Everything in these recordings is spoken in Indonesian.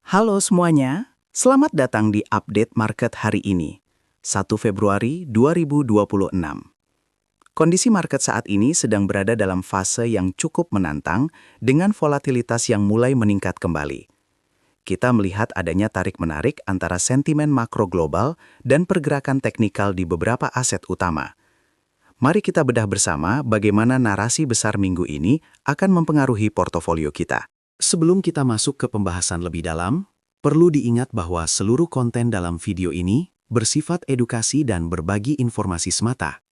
Halo semuanya, selamat datang di update market hari ini, 1 Februari 2026. Kondisi market saat ini sedang berada dalam fase yang cukup menantang dengan volatilitas yang mulai meningkat kembali. Kita melihat adanya tarik-menarik antara sentimen makro global dan pergerakan teknikal di beberapa aset utama. Mari kita bedah bersama bagaimana narasi besar minggu ini akan mempengaruhi portofolio kita. Sebelum kita masuk ke pembahasan lebih dalam, perlu diingat bahwa seluruh konten dalam video ini bersifat edukasi dan berbagi informasi semata.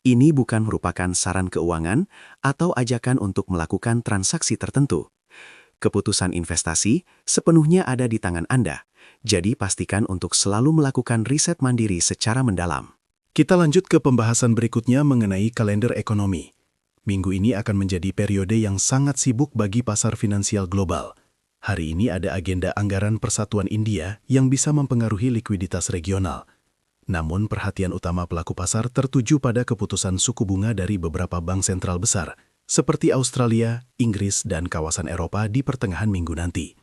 Ini bukan merupakan saran keuangan atau ajakan untuk melakukan transaksi tertentu. Keputusan investasi sepenuhnya ada di tangan Anda, jadi pastikan untuk selalu melakukan riset mandiri secara mendalam. Kita lanjut ke pembahasan berikutnya mengenai kalender ekonomi. Minggu ini akan menjadi periode yang sangat sibuk bagi pasar finansial global. Hari ini ada agenda anggaran Persatuan India yang bisa mempengaruhi likuiditas regional. Namun perhatian utama pelaku pasar tertuju pada keputusan suku bunga dari beberapa bank sentral besar, seperti Australia, Inggris, dan kawasan Eropa di pertengahan minggu nanti.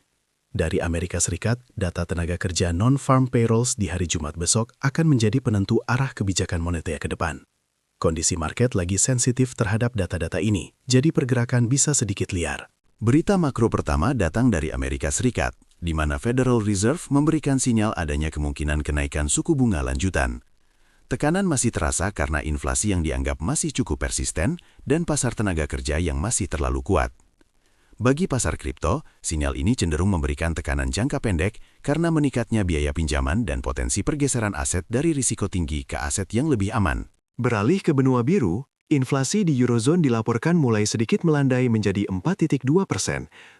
Dari Amerika Serikat, data tenaga kerja non-farm payrolls di hari Jumat besok akan menjadi penentu arah kebijakan moneter ke depan. Kondisi market lagi sensitif terhadap data-data ini, jadi pergerakan bisa sedikit liar. Berita makro pertama datang dari Amerika Serikat, di mana Federal Reserve memberikan sinyal adanya kemungkinan kenaikan suku bunga lanjutan. Tekanan masih terasa karena inflasi yang dianggap masih cukup persisten dan pasar tenaga kerja yang masih terlalu kuat. Bagi pasar kripto, sinyal ini cenderung memberikan tekanan jangka pendek karena meningkatnya biaya pinjaman dan potensi pergeseran aset dari risiko tinggi ke aset yang lebih aman. Beralih ke benua biru, inflasi di Eurozone dilaporkan mulai sedikit melandai menjadi 4,2%,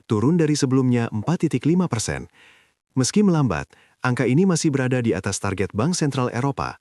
turun dari sebelumnya 4,5%. Meski melambat, angka ini masih berada di atas target Bank Sentral Eropa.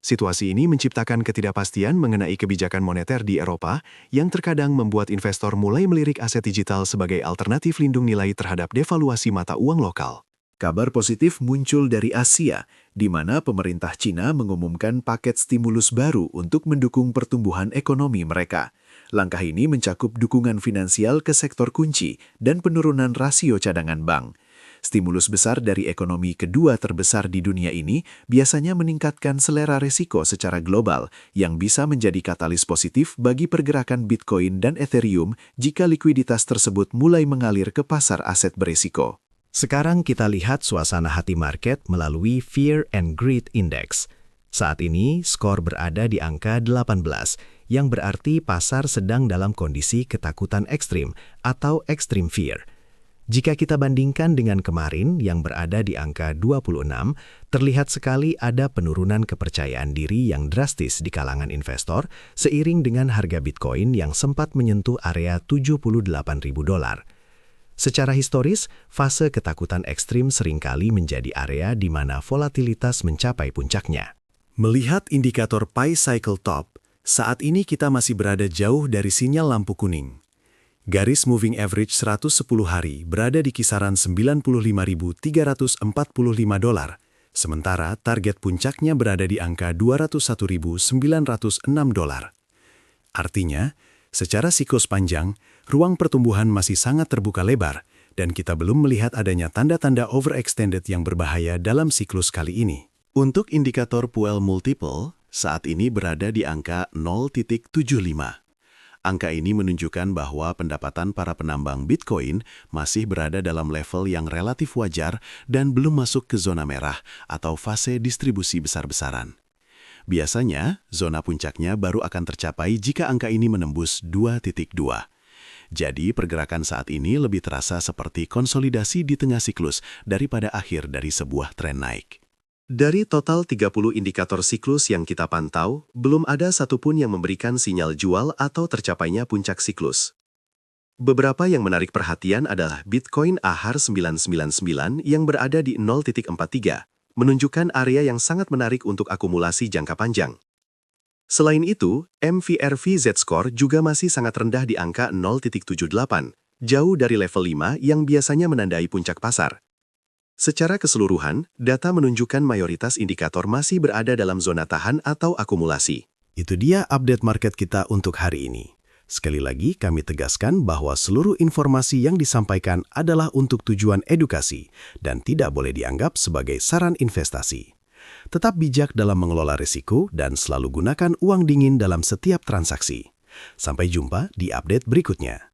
Situasi ini menciptakan ketidakpastian mengenai kebijakan moneter di Eropa yang terkadang membuat investor mulai melirik aset digital sebagai alternatif lindung nilai terhadap devaluasi mata uang lokal. Kabar positif muncul dari Asia, di mana pemerintah Cina mengumumkan paket stimulus baru untuk mendukung pertumbuhan ekonomi mereka. Langkah ini mencakup dukungan finansial ke sektor kunci dan penurunan rasio cadangan bank. Stimulus besar dari ekonomi kedua terbesar di dunia ini biasanya meningkatkan selera risiko secara global yang bisa menjadi katalis positif bagi pergerakan Bitcoin dan Ethereum jika likuiditas tersebut mulai mengalir ke pasar aset berisiko. Sekarang kita lihat suasana hati market melalui Fear and Greed Index. Saat ini, skor berada di angka 18, yang berarti pasar sedang dalam kondisi ketakutan ekstrim atau extreme fear. Jika kita bandingkan dengan kemarin yang berada di angka 26, terlihat sekali ada penurunan kepercayaan diri yang drastis di kalangan investor seiring dengan harga Bitcoin yang sempat menyentuh area $78.000. Secara historis, fase ketakutan ekstrim seringkali menjadi area di mana volatilitas mencapai puncaknya. Melihat indikator Pi Cycle Top, saat ini kita masih berada jauh dari sinyal lampu kuning. Garis moving average 110 hari berada di kisaran $95.345, sementara target puncaknya berada di angka $201.906. Artinya, secara siklus panjang, ruang pertumbuhan masih sangat terbuka lebar, dan kita belum melihat adanya tanda-tanda overextended yang berbahaya dalam siklus kali ini. Untuk indikator Puel Multiple, saat ini berada di angka 0,75. Angka ini menunjukkan bahwa pendapatan para penambang Bitcoin masih berada dalam level yang relatif wajar dan belum masuk ke zona merah atau fase distribusi besar-besaran. Biasanya, zona puncaknya baru akan tercapai jika angka ini menembus 2,2. Jadi, pergerakan saat ini lebih terasa seperti konsolidasi di tengah siklus daripada akhir dari sebuah tren naik. Dari total 30 indikator siklus yang kita pantau, belum ada satupun yang memberikan sinyal jual atau tercapainya puncak siklus. Beberapa yang menarik perhatian adalah Bitcoin AHR 999 yang berada di 0,43. Menunjukkan area yang sangat menarik untuk akumulasi jangka panjang. Selain itu, MVRV Z-Score juga masih sangat rendah di angka 0,78, jauh dari level 5 yang biasanya menandai puncak pasar. Secara keseluruhan, data menunjukkan mayoritas indikator masih berada dalam zona tahan atau akumulasi. Itu dia update market kita untuk hari ini. Sekali lagi, kami tegaskan bahwa seluruh informasi yang disampaikan adalah untuk tujuan edukasi dan tidak boleh dianggap sebagai saran investasi. Tetap bijak dalam mengelola risiko dan selalu gunakan uang dingin dalam setiap transaksi. Sampai jumpa di update berikutnya.